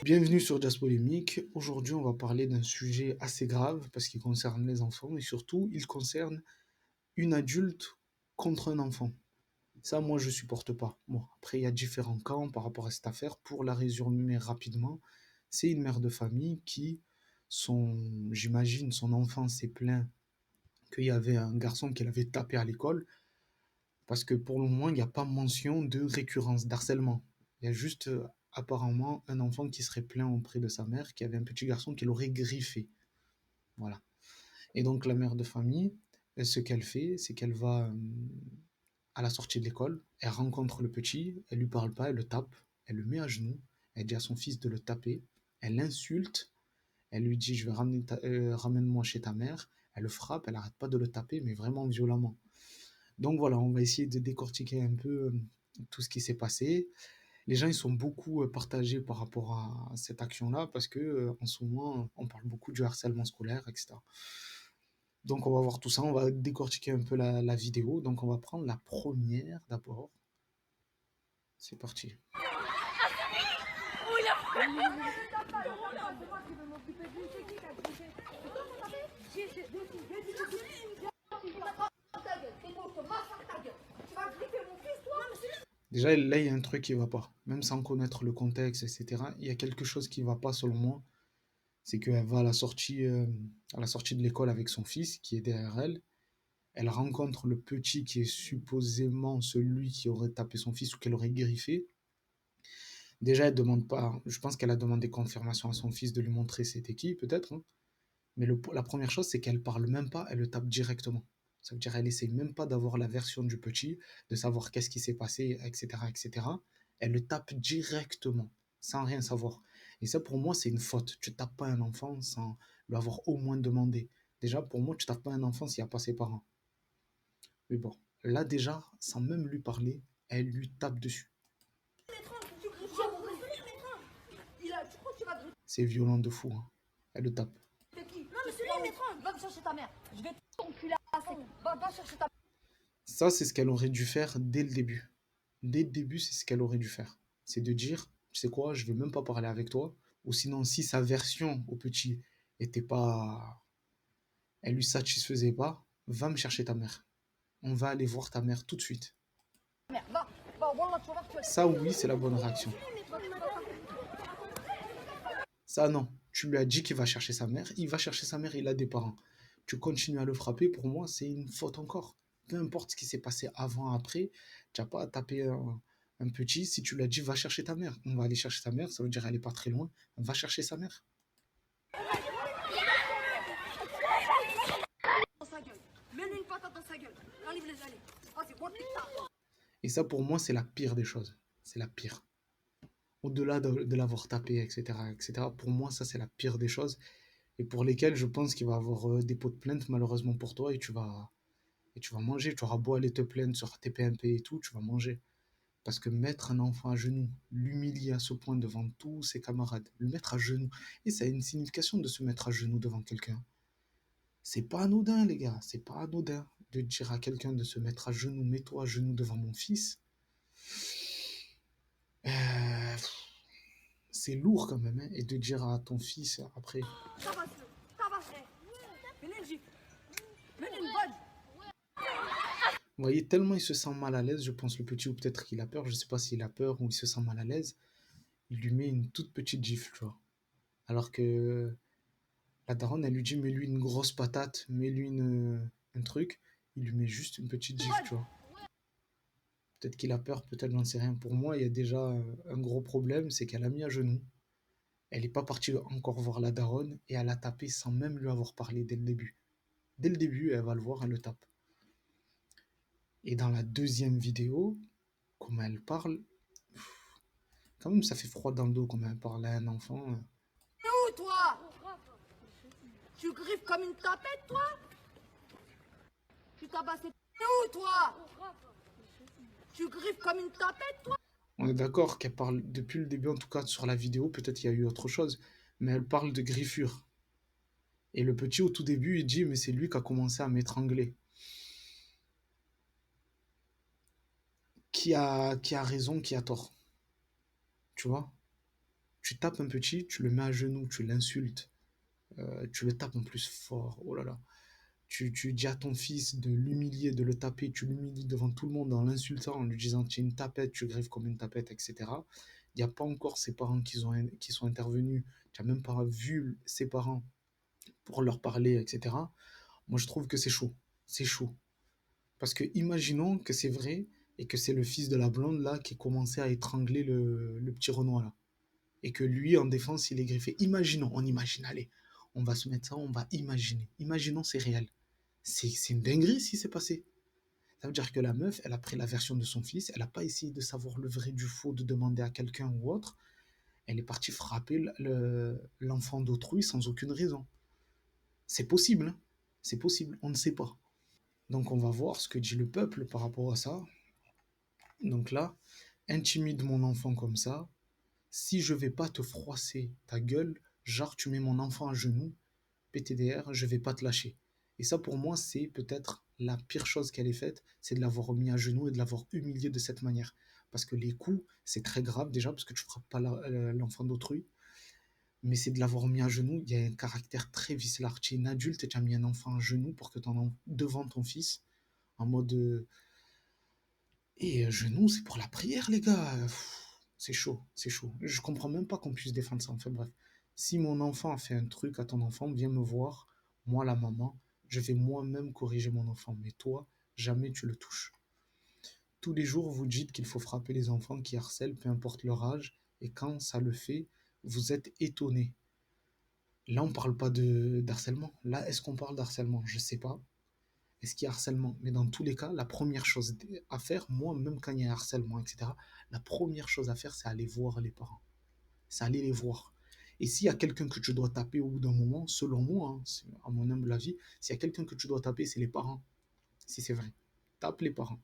Bienvenue sur Jazz Polémique. Aujourd'hui, on va parler d'un sujet assez grave parce qu'il concerne les enfants et surtout, il concerne une adulte contre un enfant. Ça, moi, je supporte pas. Bon, après, il y a différents camps par rapport à cette affaire. Pour la résumer rapidement, c'est une mère de famille qui, j'imagine, son enfant s'est plaint qu'il y avait un garçon qu'elle avait tapé à l'école parce que pour le moment, il n'y a pas mention de récurrence d'harcèlement. Il y a juste apparemment un enfant qui serait plaint auprès de sa mère, qui avait un petit garçon qui l'aurait griffé. Voilà. Et donc la mère de famille, ce qu'elle fait, c'est qu'elle va à la sortie de l'école, elle rencontre le petit, elle lui parle pas, elle le tape, elle le met à genoux, elle dit à son fils de le taper, elle l'insulte, elle lui dit je vais ramène-moi chez ta mère, elle le frappe, elle arrête pas de le taper, mais vraiment violemment. Donc voilà, on va essayer de décortiquer un peu tout ce qui s'est passé. Les gens ils sont beaucoup partagés par rapport à cette action-là parce que en ce moment on parle beaucoup du harcèlement scolaire, etc. Donc on va voir tout ça, on va décortiquer un peu la vidéo. Donc on va prendre la première d'abord. C'est parti. Déjà là il y a un truc qui va pas. Même sans connaître le contexte, etc. Il y a quelque chose qui va pas selon moi. C'est qu'elle va à la sortie de l'école avec son fils qui est derrière elle. Elle rencontre le petit qui est supposément celui qui aurait tapé son fils ou qu'elle aurait griffé. Déjà, elle demande pas, je pense qu'elle a demandé confirmation à son fils de lui montrer c'était qui, peut-être, hein. Mais la première chose, c'est qu'elle parle même pas, elle le tape directement. Ça veut dire qu'elle essaie même pas d'avoir la version du petit, de savoir qu'est-ce qui s'est passé, etc., etc. Elle le tape directement, sans rien savoir. Et ça, pour moi, c'est une faute. Tu tapes pas un enfant sans lui avoir au moins demandé. Déjà, pour moi, tu tapes pas un enfant s'il n'y a pas ses parents. Mais bon, là déjà, sans même lui parler, elle lui tape dessus. C'est violent de fou, hein. Elle le tape. Ça, c'est ce qu'elle aurait dû faire dès le début. Dès le début, c'est ce qu'elle aurait dû faire. C'est de dire, tu sais quoi, je vais même pas parler avec toi. Ou sinon, si sa version au petit était pas, elle lui satisfaisait pas, va me chercher ta mère. On va aller voir ta mère tout de suite. Ça, oui, c'est la bonne réaction. Ça, non. Tu lui as dit qu'il va chercher sa mère. Il va chercher sa mère, il a des parents. Tu continues à le frapper, pour moi, c'est une faute encore. Peu importe ce qui s'est passé avant, après, tu n'as pas à taper un petit. Si tu lui as dit, va chercher ta mère. On va aller chercher ta mère, ça veut dire elle n'est pas très loin. Va chercher sa mère. Et ça, pour moi, c'est la pire des choses. C'est la pire. Au-delà de l'avoir tapé, etc., etc., pour moi, ça, c'est la pire des choses. Et pour lesquelles je pense qu'il va y avoir des pots de plainte, malheureusement pour toi, et tu vas manger. Tu auras beau aller te plaindre sur TPMP et tout, tu vas manger. Parce que mettre un enfant à genoux, l'humilier à ce point devant tous ses camarades, le mettre à genoux, et ça a une signification de se mettre à genoux devant quelqu'un. C'est pas anodin, les gars, c'est pas anodin de dire à quelqu'un de se mettre à genoux, mets-toi à genoux devant mon fils. Euh, c'est lourd quand même, hein, et de dire à ton fils après. Vous voyez, tellement il se sent mal à l'aise, je pense, le petit, ou peut-être qu'il a peur, je sais pas s'il a peur ou il se sent mal à l'aise, il lui met une toute petite gifle, tu vois. Alors que la daronne, elle lui dit, mets-lui une grosse patate, mets-lui un truc, il lui met juste une petite gifle, tu vois. Peut-être qu'il a peur, peut-être, j'en sais rien. Pour moi, il y a déjà un gros problème, c'est qu'elle a mis à genoux. Elle n'est pas partie encore voir la daronne et elle a tapé sans même lui avoir parlé dès le début. Dès le début, elle va le voir, elle le tape. Et dans la deuxième vidéo, comme elle parle, quand même, ça fait froid dans le dos quand elle parle à un enfant. T'es où, toi? Tu griffes comme une tapette, toi? Tu tabasses. T'es où, toi? Tu griffes comme une tapette, toi? On est d'accord qu'elle parle depuis le début, en tout cas sur la vidéo, peut-être qu'il y a eu autre chose, mais elle parle de griffure. Et le petit, au tout début, il dit, mais c'est lui qui a commencé à m'étrangler. Qui a raison, qui a tort? Tu vois? Tu tapes un petit, tu le mets à genoux, tu l'insultes, tu le tapes en plus fort, oh là là. Tu dis à ton fils de l'humilier, de le taper, tu l'humilies devant tout le monde en l'insultant, en lui disant tu es une tapette, tu griffes comme une tapette, etc. Il n'y a pas encore ses parents qui sont intervenus, tu n'as même pas vu ses parents pour leur parler, etc. Moi, je trouve que c'est chaud. C'est chaud. Parce que imaginons que c'est vrai et que c'est le fils de la blonde là qui commençait à étrangler le petit Renoir là. Et que lui, en défense, il est griffé. Imaginons, on imagine, allez, on va se mettre ça, on va imaginer. Imaginons c'est réel. C'est une dinguerie si c'est passé. Ça veut dire que la meuf, elle a pris la version de son fils, elle n'a pas essayé de savoir le vrai du faux, de demander à quelqu'un ou autre. Elle est partie frapper l'enfant d'autrui sans aucune raison. C'est possible, hein. C'est possible, on ne sait pas. Donc on va voir ce que dit le peuple par rapport à ça. Donc là, intimide mon enfant comme ça. Si je vais pas te froisser ta gueule, genre tu mets mon enfant à genoux, PTDR, je vais pas te lâcher. Et ça pour moi, c'est peut-être la pire chose qu'elle ait faite, c'est de l'avoir mis à genoux et de l'avoir humilié de cette manière. Parce que les coups, c'est très grave déjà, parce que tu frappes pas l'enfant d'autrui, mais c'est de l'avoir mis à genoux. Il y a un caractère très vicelard. Tu es une adulte et tu as mis un enfant à genoux pour que devant ton fils, en mode et genoux, c'est pour la prière, les gars. C'est chaud, c'est chaud. Je comprends même pas qu'on puisse défendre ça. Enfin bref, si mon enfant a fait un truc à ton enfant, viens me voir. Moi, la maman, je vais moi-même corriger mon enfant. Mais toi, jamais tu le touches. Tous les jours, vous dites qu'il faut frapper les enfants qui harcèlent, peu importe leur âge. Et quand ça le fait, vous êtes étonné. Là, on parle pas de d'harcèlement. Là, est-ce qu'on parle d'harcèlement? Je sais pas. Est-ce qu'il y a harcèlement? Mais dans tous les cas, la première chose à faire, moi, même quand il y a harcèlement, etc., la première chose à faire, c'est aller voir les parents. C'est aller les voir. Et s'il y a quelqu'un que tu dois taper au bout d'un moment, selon moi, hein, à mon humble avis, s'il y a quelqu'un que tu dois taper, c'est les parents. Si c'est vrai. Tape les parents.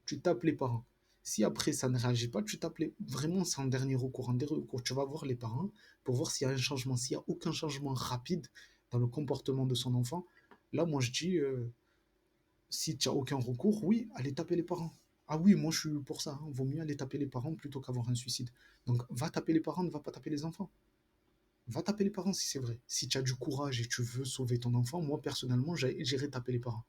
Tu tapes les parents. Si après ça ne réagit pas, tu tapes les... Vraiment, c'est en dernier recours. En dernier recours, tu vas voir les parents pour voir s'il y a un changement. S'il n'y a aucun changement rapide dans le comportement de son enfant, là, moi, je dis, si tu n'as aucun recours, oui, allez taper les parents. Ah oui, moi je suis pour ça, hein. Vaut mieux aller taper les parents plutôt qu'avoir un suicide. Donc va taper les parents, ne va pas taper les enfants. Va taper les parents si c'est vrai. Si tu as du courage et tu veux sauver ton enfant, moi personnellement, j'irai taper les parents.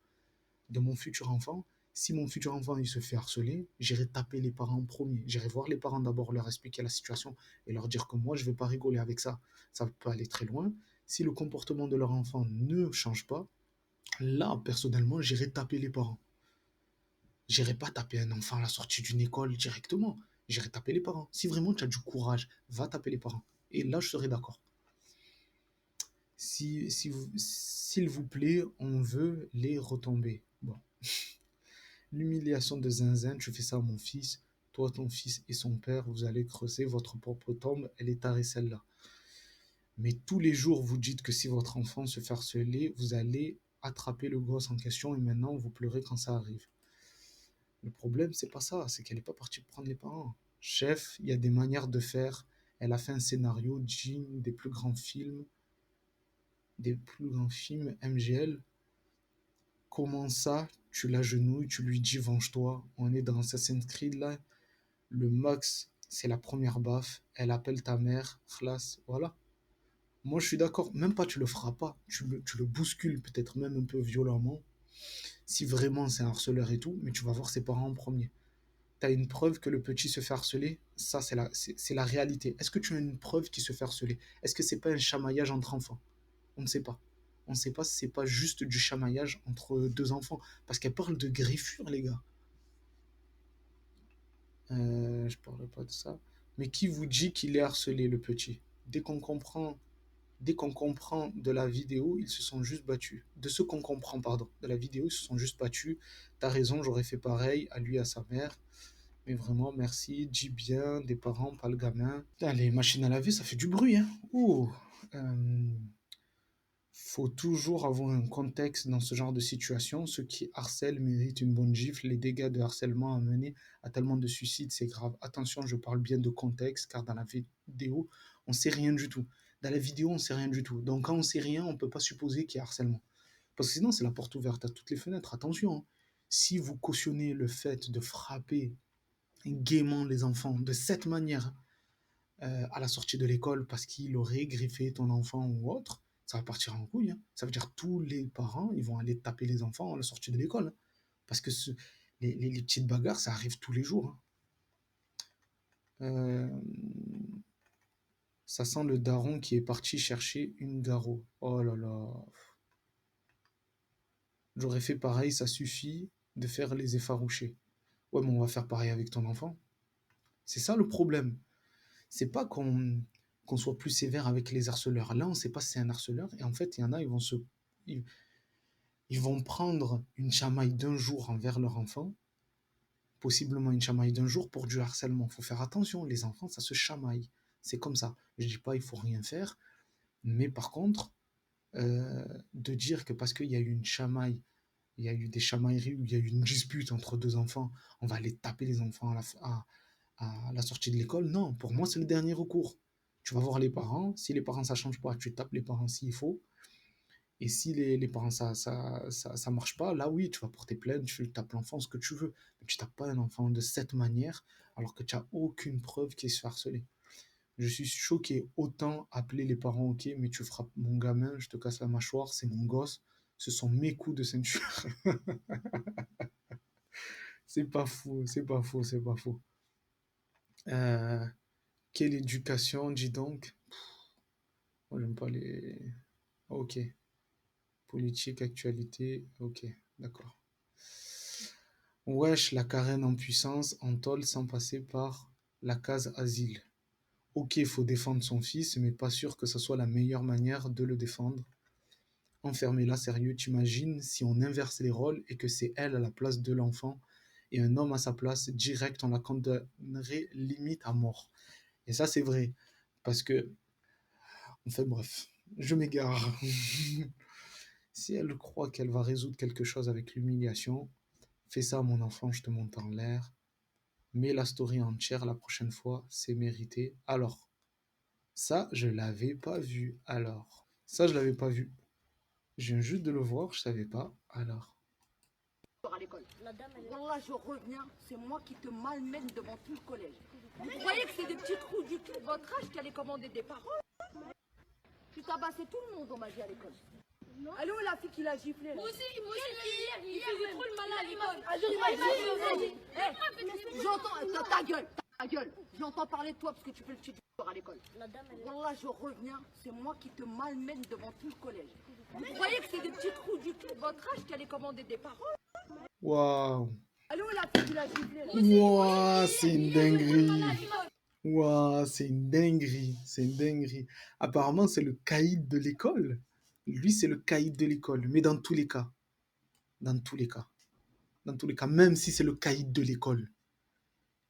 De mon futur enfant, si mon futur enfant il se fait harceler, j'irai taper les parents en premier. J'irai voir les parents d'abord, leur expliquer la situation et leur dire que moi je ne vais pas rigoler avec ça. Ça peut aller très loin. Si le comportement de leur enfant ne change pas, là personnellement, j'irai taper les parents. J'irai pas taper un enfant à la sortie d'une école directement. J'irai taper les parents. Si vraiment tu as du courage, va taper les parents. Et là, je serai d'accord. S'il vous plaît, on veut les retomber. Bon. L'humiliation de zinzin, tu fais ça à mon fils. Toi, ton fils et son père, vous allez creuser votre propre tombe. Elle est tarée celle-là. Mais tous les jours, vous dites que si votre enfant se fait harceler, vous allez attraper le gosse en question et maintenant vous pleurez quand ça arrive. Le problème, c'est pas ça, c'est qu'elle n'est pas partie prendre les parents. Chef, il y a des manières de faire. Elle a fait un scénario digne des plus grands films MGL. Comment ça, tu l'agenouilles, tu lui dis venge-toi. On est dans Assassin's Creed là. Le max, c'est la première baffe. Elle appelle ta mère, classe, voilà. Moi, je suis d'accord. Même pas, tu le feras pas. Tu le bouscules peut-être même un peu violemment. Si vraiment c'est un harceleur et tout, mais tu vas voir ses parents en premier. Tu as une preuve que le petit se fait harceler, ça c'est la réalité. Est-ce que tu as une preuve qu'il se fait harceler? Est-ce que c'est pas un chamaillage entre enfants? On ne sait pas. On ne sait pas si c'est pas juste du chamaillage entre deux enfants. Parce qu'elle parle de griffure, les gars. Je parlerai pas de ça. Mais qui vous dit qu'il est harcelé, le petit? Dès qu'on comprend, dès qu'on comprend de la vidéo, ils se sont juste battus. De ce qu'on comprend, pardon, de la vidéo, ils se sont juste battus. T'as raison, j'aurais fait pareil à lui, à sa mère. Mais vraiment, merci. Dis bien, des parents, pas le gamin. Putain, les machines à laver, ça fait du bruit, hein. Ouh. Euh, Faut toujours avoir un contexte dans ce genre de situation. Ceux qui harcèlent méritent une bonne gifle. Les dégâts de harcèlement amenés à tellement de suicides, c'est grave. Attention, je parle bien de contexte, car dans la vidéo, on sait rien du tout. Dans la vidéo, on ne sait rien du tout. Donc quand on ne sait rien, on ne peut pas supposer qu'il y a harcèlement. Parce que sinon, c'est la porte ouverte à toutes les fenêtres. Attention, hein. Si vous cautionnez le fait de frapper gaiement les enfants de cette manière à la sortie de l'école parce qu'il aurait griffé ton enfant ou autre, ça va partir en couille, hein. Ça veut dire que tous les parents, ils vont aller taper les enfants à la sortie de l'école, hein. Parce que les petites bagarres, ça arrive tous les jours, hein. Euh, Ça sent le daron qui est parti chercher une garo. Oh là là. J'aurais fait pareil, ça suffit de faire les effarouchés. Ouais, mais on va faire pareil avec ton enfant. C'est ça le problème. C'est pas qu'on soit plus sévère avec les harceleurs. Là, on ne sait pas si c'est un harceleur. Et en fait, il y en a, ils, ils vont prendre une chamaille d'un jour envers leur enfant, possiblement une chamaille d'un jour pour du harcèlement. Il faut faire attention, les enfants, ça se chamaille. C'est comme ça. Je ne dis pas il faut rien faire, mais par contre, de dire que parce qu'il y a eu une chamaille, il y a eu des chamailleries ou il y a eu une dispute entre deux enfants, on va aller taper les enfants à la sortie de l'école. Non, pour moi, c'est le dernier recours. Tu vas voir les parents. Si les parents, ça ne change pas, tu tapes les parents s'il faut. Et si les parents, ça marche pas, là, oui, tu vas porter plainte, tu tapes l'enfant, ce que tu veux. Mais tu tapes pas un enfant de cette manière, alors que tu n'as aucune preuve qu'il se fait harceler. Je suis choqué. Autant appeler les parents, ok, mais tu frappes mon gamin, je te casse la mâchoire, c'est mon gosse. Ce sont mes coups de ceinture. C'est pas fou, c'est pas faux, c'est pas faux. Euh, Quelle éducation, dis donc. Moi, j'aime pas les. Ok. Politique, actualité. Ok, d'accord. Wesh, la carène en puissance, en tôle sans passer par la case asile. Ok, il faut défendre son fils, mais pas sûr que ce soit la meilleure manière de le défendre. Enfermez-la, sérieux, t'imagines si on inverse les rôles et que c'est elle à la place de l'enfant et un homme à sa place, direct, on la condamnerait limite à mort. Et ça, c'est vrai. Parce que, enfin bref, je m'égare. Si elle croit qu'elle va résoudre quelque chose avec l'humiliation, fais ça, mon enfant, je te monte en l'air. Mets la story entière la prochaine fois, c'est mérité. Alors, ça, je l'avais pas vu. Alors, ça, je l'avais pas vu. Je viens juste de le voir, je savais pas. Alors, à l'école. Voilà, je reviens, c'est moi qui te malmène devant tout le collège. Vous croyez que c'est des petits trous du cul de votre âge qui allaient commander des paroles? Tu tabassais tout le monde, on m'a dit à l'école. Elle est où la fille qui l'a giflé là? Moi aussi, il faisait trop le malin à l'école. J'entends, ta gueule. J'entends parler de toi parce que tu fais le petit à l'école. Voilà, je reviens, c'est moi qui te malmène devant tout le collège. Vous croyez que c'est des petits trous du cul de votre âge qui allaient commander des paroles? waouh, Elle est où la fille qui l'a giflé là? waouh, c'est une dinguerie. Waouh, c'est une dinguerie, c'est une dinguerie. Apparemment, c'est le caïd de l'école. Lui, c'est le caïd de l'école. Mais dans tous les cas, dans tous les cas, dans tous les cas, même si c'est le caïd de l'école,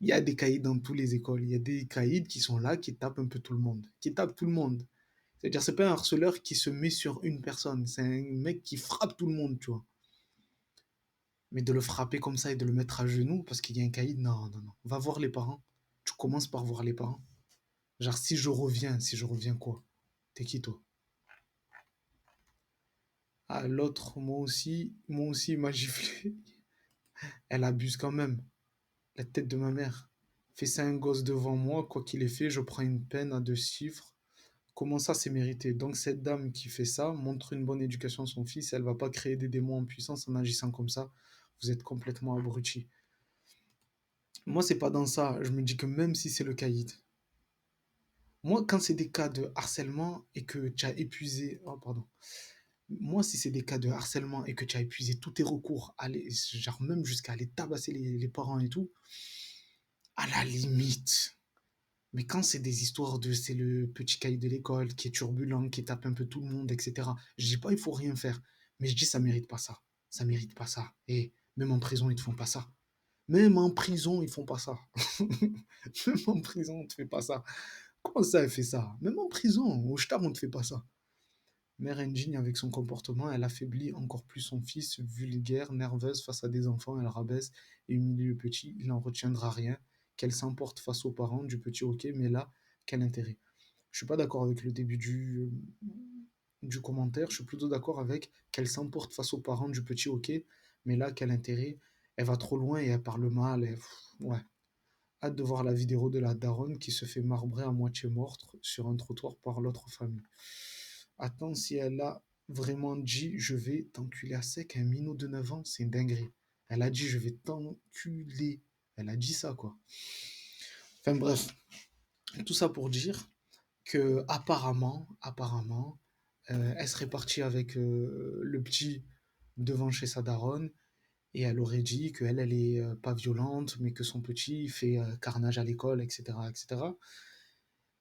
il y a des caïds dans toutes les écoles. Il y a des caïds qui sont là, qui tapent un peu tout le monde. Qui tapent tout le monde. C'est-à-dire, c'est pas un harceleur qui se met sur une personne. C'est un mec qui frappe tout le monde, tu vois. Mais de le frapper comme ça et de le mettre à genoux parce qu'il y a un caïd, non, non, non. Va voir les parents. Tu commences par voir les parents. Genre, si je reviens quoi? T'es qui, toi? Ah, l'autre, moi aussi, il m'a giflé. Elle abuse quand même. La tête de ma mère. Fais ça un gosse devant moi, quoi qu'il ait fait, je prends une peine à 2 chiffres. Comment ça, c'est mérité? Donc, cette dame qui fait ça montre une bonne éducation à son fils. Elle va pas créer des démons en puissance en agissant comme ça. Vous êtes complètement abruti. Moi, c'est pas dans ça. Je me dis que même si c'est le caïd, moi, quand c'est des cas de harcèlement et que tu as épuisé. Oh, pardon. Moi, si c'est des cas de harcèlement et que tu as épuisé tous tes recours, genre même jusqu'à aller tabasser les parents et tout, à la limite. Mais quand c'est des histoires de c'est le petit caïd de l'école qui est turbulent, qui tape un peu tout le monde, etc. Je dis pas il faut rien faire, mais je dis ça mérite pas ça. Ça mérite pas ça. Et même en prison, ils te font pas ça. Même en prison, ils font pas ça. Même en prison, on te fait pas ça. Comment ça, elle fait ça? Même en prison, au shtab, on te fait pas ça. Mère indigne avec son comportement, elle affaiblit encore plus son fils, vulgaire, nerveuse face à des enfants, elle rabaisse et humilie le petit, il n'en retiendra rien, qu'elle s'emporte face aux parents du petit ok, mais là, quel intérêt? Je suis pas d'accord avec le début du commentaire. Je suis plutôt d'accord avec qu'elle s'emporte face aux parents du petit, ok. Mais là, quel intérêt? Elle va trop loin et elle parle mal. Ouais. Hâte de voir la vidéo de la daronne qui se fait marbrer à moitié morte sur un trottoir par l'autre famille. Attends, si elle a vraiment dit je vais t'enculer à sec un minot de 9 ans, c'est une dinguerie. Elle a dit je vais t'enculer. Elle a dit ça, quoi. Enfin bref, tout ça pour dire que apparemment, elle serait partie avec le petit devant chez sa daronne et elle aurait dit qu'elle, elle est pas violente, mais que son petit fait carnage à l'école, etc., etc.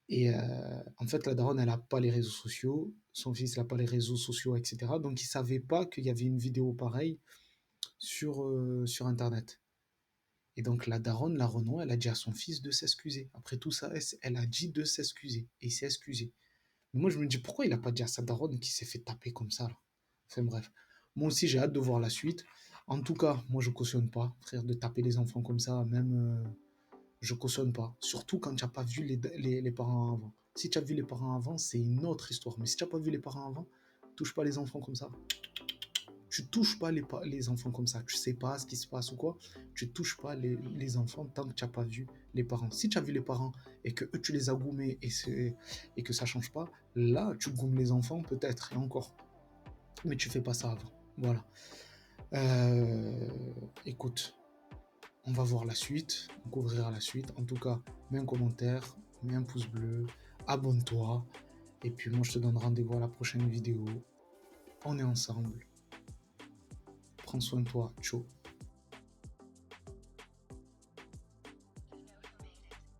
Et en fait, la daronne, elle n'a pas les réseaux sociaux, son fils n'a pas les réseaux sociaux, etc. Donc, il ne savait pas qu'il y avait une vidéo pareille sur Internet. Et donc, la daronne, la Renaud, elle a dit à son fils de s'excuser. Après tout ça, elle a dit de s'excuser. Et il s'est excusé. Mais moi, je me dis, pourquoi il n'a pas dit à sa daronne qui s'est fait taper comme ça, là? Enfin, bref. Moi aussi, j'ai hâte de voir la suite. En tout cas, moi, je cautionne pas, frère, de taper les enfants comme ça, même, je cautionne pas. Surtout quand tu n'as pas vu les parents avant. Si tu as vu les parents avant, c'est une autre histoire. Mais si tu n'as pas vu les parents avant, touche pas les enfants comme ça. Tu touches pas les enfants comme ça. Tu sais pas ce qui se passe ou quoi. Tu touches pas les enfants tant que tu n'as pas vu les parents. Si tu as vu les parents et que eux, tu les as goumés et que ça change pas, là, tu goumes les enfants peut-être et encore. Mais tu fais pas ça avant. Voilà. Écoute, on va voir la suite, on couvrira la suite. En tout cas, mets un commentaire, mets un pouce bleu, abonne-toi. Et puis moi, je te donne rendez-vous à la prochaine vidéo. On est ensemble. Prends soin de toi. Ciao.